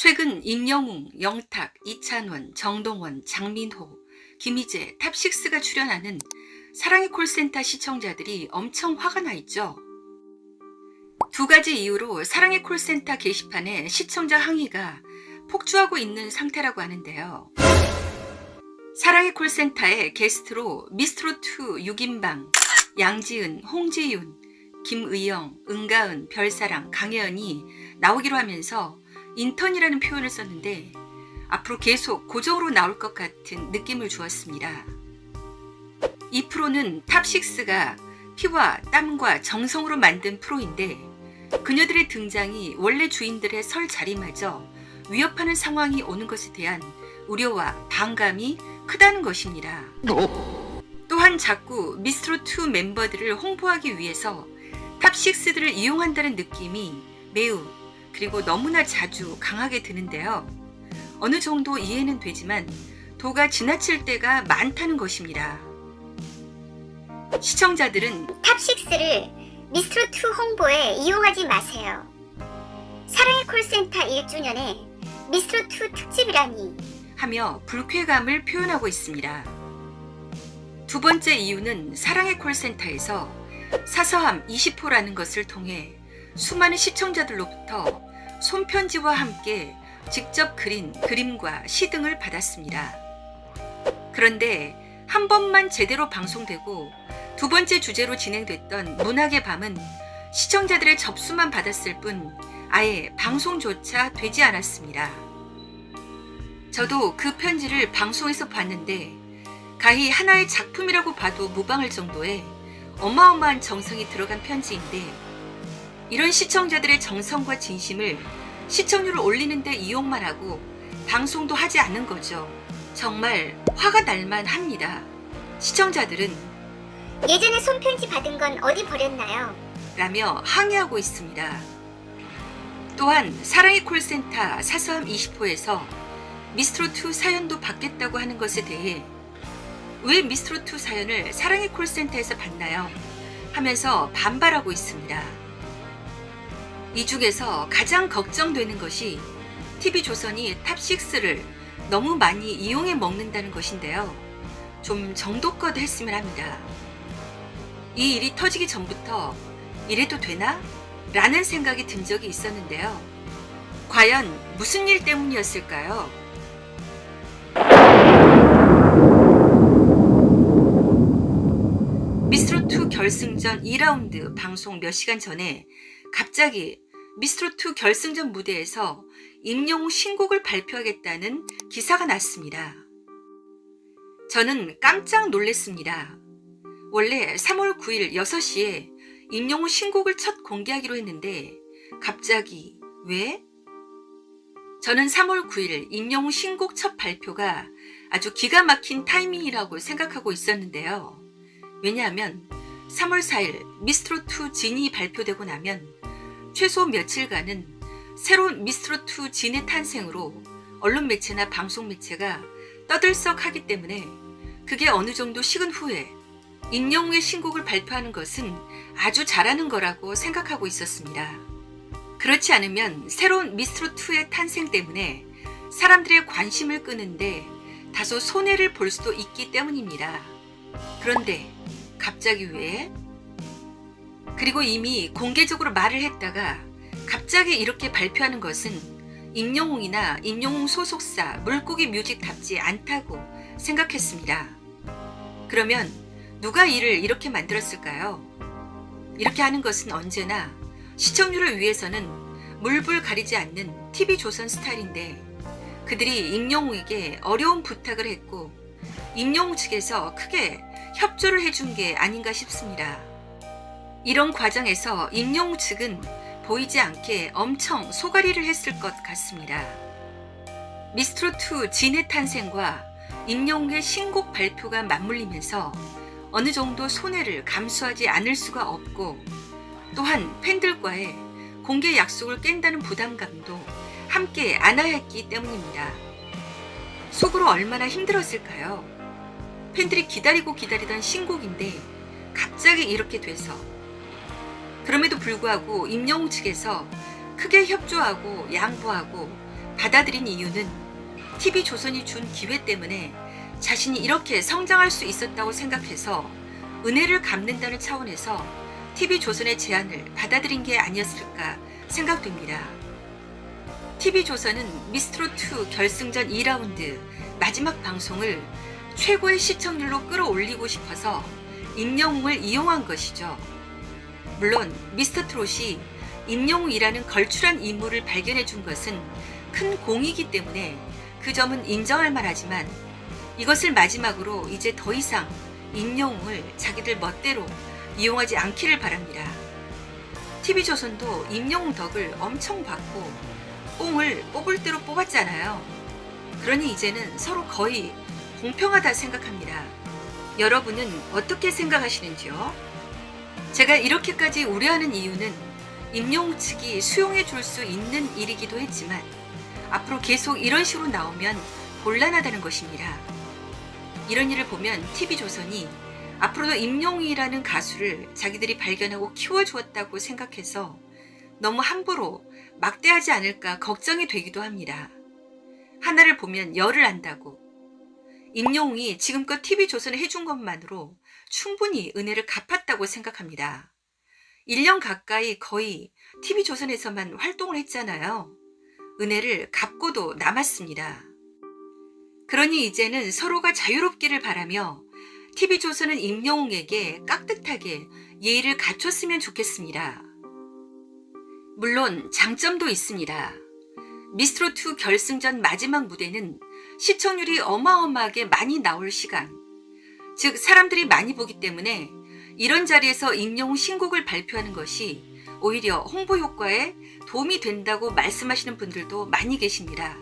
최근 임영웅, 영탁, 이찬원, 정동원, 장민호, 김희재, 탑식스가 출연하는 사랑의 콜센터 시청자들이 엄청 화가 나 있죠. 두 가지 이유로 사랑의 콜센터 게시판에 시청자 항의가 폭주하고 있는 상태라고 하는데요. 사랑의 콜센터에 게스트로 미스트롯2 6인방, 양지은, 홍지윤, 김의영, 은가은, 별사랑, 강혜연이 나오기로 하면서 인턴이라는 표현을 썼는데 앞으로 계속 고정으로 나올 것 같은 느낌을 주었습니다. 이 프로는 탑6가 피와 땀과 정성으로 만든 프로인데 그녀들의 등장이 원래 주인들의 설 자리마저 위협하는 상황이 오는 것에 대한 우려와 반감이 크다는 것입니다. 또한 자꾸 미스트롯2 멤버들을 홍보하기 위해서 탑6들을 이용한다는 느낌이 매우 그리고 너무나 자주 강하게 드는데요. 어느 정도 이해는 되지만 도가 지나칠 때가 많다는 것입니다. 시청자들은 탑6를 미스트롯2 홍보에 이용하지 마세요. 사랑의 콜센터 1주년에 미스트롯2 특집이라니 하며 불쾌감을 표현하고 있습니다. 두 번째 이유는 사랑의 콜센터에서 사서함 20호라는 것을 통해 수많은 시청자들로부터 손편지와 함께 직접 그린 그림과 시 등을 받았습니다. 그런데 한 번만 제대로 방송되고 두 번째 주제로 진행됐던 문학의 밤은 시청자들의 접수만 받았을 뿐 아예 방송조차 되지 않았습니다. 저도 그 편지를 방송에서 봤는데 가히 하나의 작품이라고 봐도 무방할 정도의 어마어마한 정성이 들어간 편지인데 이런 시청자들의 정성과 진심을 시청률을 올리는 데 이용만 하고 방송도 하지 않는 거죠. 정말 화가 날만 합니다. 시청자들은 예전에 손편지 받은 건 어디 버렸나요? 라며 항의하고 있습니다. 또한 사랑의 콜센터 사서함 20호에서 미스트롯2 사연도 받겠다고 하는 것에 대해 왜 미스트롯2 사연을 사랑의 콜센터에서 받나요? 하면서 반발하고 있습니다. 이 중에서 가장 걱정되는 것이 TV조선이 탑6를 너무 많이 이용해 먹는다는 것인데요. 좀 정도껏 했으면 합니다. 이 일이 터지기 전부터 이래도 되나? 라는 생각이 든 적이 있었는데요. 과연 무슨 일 때문이었을까요? 미스트롯2 결승전 2라운드 방송 몇 시간 전에 갑자기 미스트롯2 결승전 무대에서 임영웅 신곡을 발표하겠다는 기사가 났습니다. 저는 깜짝 놀랐습니다. 원래 3월 9일 6시에 임영웅 신곡을 첫 공개하기로 했는데 갑자기 왜? 저는 3월 9일 임영웅 신곡 첫 발표가 아주 기가 막힌 타이밍이라고 생각하고 있었는데요. 왜냐하면 3월 4일 미스트롯2 진이 발표되고 나면 최소 며칠간은 새로운 미스트롯2 진의 탄생으로 언론 매체나 방송 매체가 떠들썩하기 때문에 그게 어느 정도 식은 후에 임영웅의 신곡을 발표하는 것은 아주 잘하는 거라고 생각하고 있었습니다. 그렇지 않으면 새로운 미스트롯2의 탄생 때문에 사람들의 관심을 끄는데 다소 손해를 볼 수도 있기 때문입니다. 그런데 갑자기 왜? 그리고 이미 공개적으로 말을 했다가 갑자기 이렇게 발표하는 것은 임영웅이나 임영웅 소속사 물고기 뮤직답지 않다고 생각했습니다. 그러면 누가 이를 이렇게 만들었을까요? 이렇게 하는 것은 언제나 시청률을 위해서는 물불 가리지 않는 TV조선 스타일인데 그들이 임영웅에게 어려운 부탁을 했고 임영웅 측에서 크게 협조를 해준 게 아닌가 싶습니다. 이런 과정에서 임영웅 측은 보이지 않게 엄청 소가리를 했을 것 같습니다. 미스트롯2 진의 탄생과 임영웅의 신곡 발표가 맞물리면서 어느 정도 손해를 감수하지 않을 수가 없고 또한 팬들과의 공개 약속을 깬다는 부담감도 함께 안아야 했기 때문입니다. 속으로 얼마나 힘들었을까요? 팬들이 기다리고 기다리던 신곡인데 갑자기 이렇게 돼서 그럼에도 불구하고 임영웅 측에서 크게 협조하고 양보하고 받아들인 이유는 TV조선이 준 기회 때문에 자신이 이렇게 성장할 수 있었다고 생각해서 은혜를 갚는다는 차원에서 TV조선의 제안을 받아들인 게 아니었을까 생각됩니다. TV조선은 미스트롯2 결승전 2라운드 마지막 방송을 최고의 시청률로 끌어올리고 싶어서 임영웅을 이용한 것이죠. 물론 미스터트롯이 임영웅이라는 걸출한 인물을 발견해 준 것은 큰 공이기 때문에 그 점은 인정할 만하지만 이것을 마지막으로 이제 더 이상 임영웅을 자기들 멋대로 이용하지 않기를 바랍니다. TV조선도 임영웅 덕을 엄청 받고 뽕을 뽑을 대로 뽑았잖아요. 그러니 이제는 서로 거의 공평하다 생각합니다. 여러분은 어떻게 생각하시는지요? 제가 이렇게까지 우려하는 이유는 임영웅 측이 수용해 줄 수 있는 일이기도 했지만 앞으로 계속 이런 식으로 나오면 곤란하다는 것입니다. 이런 일을 보면 TV조선이 앞으로도 임영웅이라는 가수를 자기들이 발견하고 키워주었다고 생각해서 너무 함부로 막대하지 않을까 걱정이 되기도 합니다. 하나를 보면 열을 안다고. 임영웅이 지금껏 TV조선에 해준 것만으로 충분히 은혜를 갚았다고 생각합니다. 1년 가까이 거의 TV조선에서만 활동을 했잖아요. 은혜를 갚고도 남았습니다. 그러니 이제는 서로가 자유롭기를 바라며 TV조선은 임영웅에게 깍듯하게 예의를 갖췄으면 좋겠습니다. 물론 장점도 있습니다. 미스트롯2 결승전 마지막 무대는 시청률이 어마어마하게 많이 나올 시간, 즉 사람들이 많이 보기 때문에 이런 자리에서 임영웅 신곡을 발표하는 것이 오히려 홍보 효과에 도움이 된다고 말씀하시는 분들도 많이 계십니다.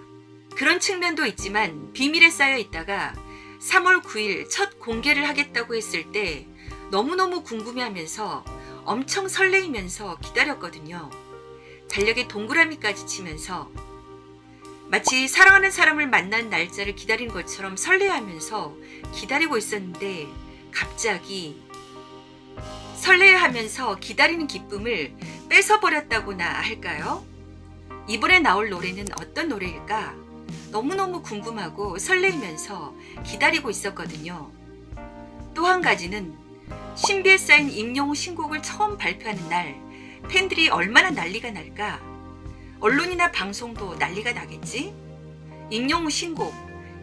그런 측면도 있지만 비밀에 쌓여 있다가 3월 9일 첫 공개를 하겠다고 했을 때 너무너무 궁금해하면서 엄청 설레이면서 기다렸거든요. 달력에 동그라미까지 치면서 마치 사랑하는 사람을 만난 날짜를 기다린 것처럼 설레하면서 기다리고 있었는데 갑자기 설레하면서 기다리는 기쁨을 뺏어버렸다고나 할까요? 이번에 나올 노래는 어떤 노래일까? 너무너무 궁금하고 설레이면서 기다리고 있었거든요. 또 한 가지는 신비에 쌓인 임영웅 신곡을 처음 발표하는 날 팬들이 얼마나 난리가 날까? 언론이나 방송도 난리가 나겠지? 임영웅 신곡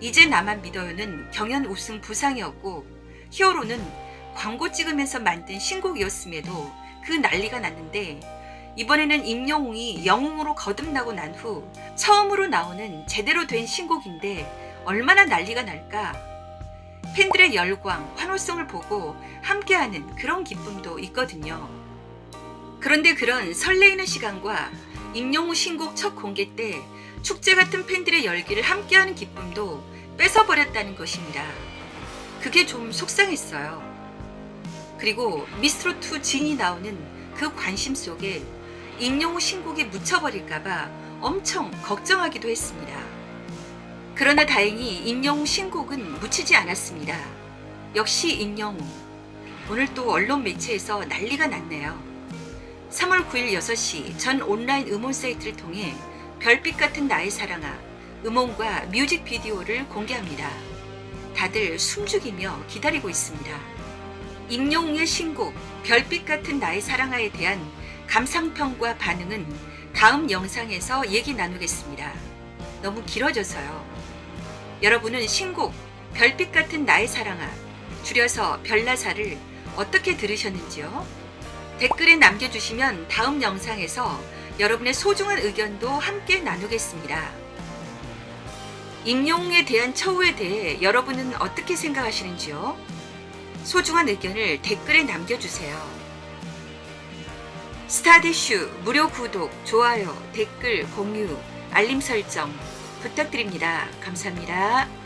이제 나만 믿어요는 경연 우승 부상이었고 히어로는 광고 찍으면서 만든 신곡이었음에도 그 난리가 났는데 이번에는 임영웅이 영웅으로 거듭나고 난 후 처음으로 나오는 제대로 된 신곡인데 얼마나 난리가 날까? 팬들의 열광, 환호성을 보고 함께하는 그런 기쁨도 있거든요. 그런데 그런 설레이는 시간과 임영웅 신곡 첫 공개 때 축제 같은 팬들의 열기를 함께하는 기쁨도 뺏어버렸다는 것입니다. 그게 좀 속상했어요. 그리고 미스트롯2 진이 나오는 그 관심 속에 임영웅 신곡이 묻혀버릴까봐 엄청 걱정하기도 했습니다. 그러나 다행히 임영웅 신곡은 묻히지 않았습니다. 역시 임영웅. 오늘 또 언론 매체에서 난리가 났네요. 3월 9일 6시 전 온라인 음원 사이트를 통해 별빛 같은 나의 사랑아 음원과 뮤직비디오를 공개합니다. 다들 숨죽이며 기다리고 있습니다. 임영웅의 신곡 별빛 같은 나의 사랑아에 대한 감상평과 반응은 다음 영상에서 얘기 나누겠습니다. 너무 길어져서요. 여러분은 신곡 별빛 같은 나의 사랑아, 줄여서 별나사를 어떻게 들으셨는지요? 댓글에 남겨주시면 다음 영상에서 여러분의 소중한 의견도 함께 나누겠습니다. 임영웅에 대한 처우에 대해 여러분은 어떻게 생각하시는지요? 소중한 의견을 댓글에 남겨주세요. 스타디슈 무료 구독, 좋아요, 댓글, 공유, 알림 설정 부탁드립니다. 감사합니다.